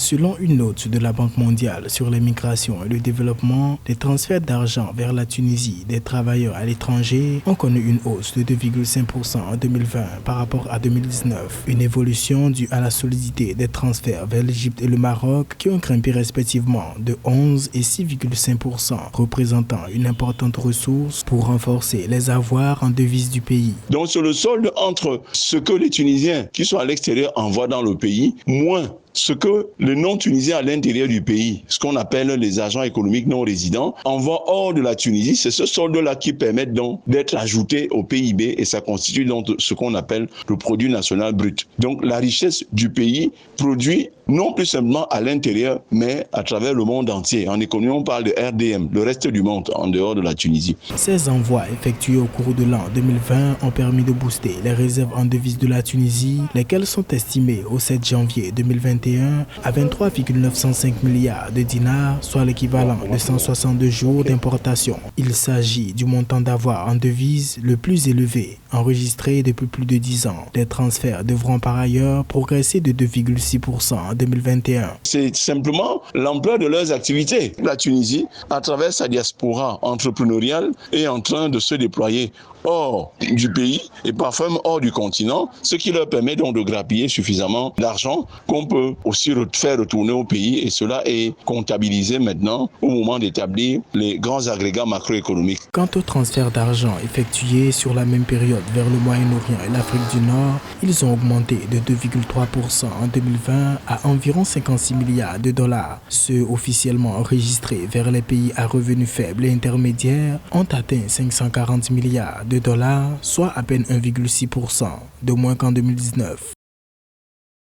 Selon une note de la Banque mondiale sur les migrations et le développement, les transferts d'argent vers la Tunisie des travailleurs à l'étranger ont connu une hausse de 2,5% en 2020 par rapport à 2019. Une évolution due à la solidité des transferts vers l'Égypte et le Maroc qui ont grimpé respectivement de 11 et 6,5%, représentant une importante ressource pour renforcer les avoirs en devises du pays. Donc c'est le solde entre ce que les Tunisiens qui sont à l'extérieur envoient dans le pays, moins ce que les non-tunisiens à l'intérieur du pays, ce qu'on appelle les agents économiques non résidents, envoient hors de la Tunisie. C'est ce solde-là qui permet donc d'être ajouté au PIB et ça constitue donc ce qu'on appelle le produit national brut. Donc la richesse du pays produit non plus simplement à l'intérieur, mais à travers le monde entier. En économie, on parle de RDM, le reste du monde en dehors de la Tunisie. Ces envois effectués au cours de l'an 2020 ont permis de booster les réserves en devises de la Tunisie, lesquelles sont estimées au 7 janvier 2021 à 23,905 milliards de dinars, soit l'équivalent de 162 jours d'importation. Il s'agit du montant d'avoir en devises le plus élevé, enregistré depuis plus de 10 ans. Les transferts devront par ailleurs progresser de 2,6% en 2021. C'est simplement l'ampleur de leurs activités. La Tunisie, à travers sa diaspora entrepreneuriale, est en train de se déployer hors du pays et parfois même hors du continent, ce qui leur permet donc de grappiller suffisamment d'argent qu'on peut aussi faire retourner au pays et cela est comptabilisé maintenant au moment d'établir les grands agrégats macroéconomiques. Quant aux transferts d'argent effectués sur la même période vers le Moyen-Orient et l'Afrique du Nord, ils ont augmenté de 2,3% en 2020 à environ 56 milliards de dollars. Ceux officiellement enregistrés vers les pays à revenus faibles et intermédiaires ont atteint 540 milliards de dollars, soit à peine 1,6% de moins qu'en 2019.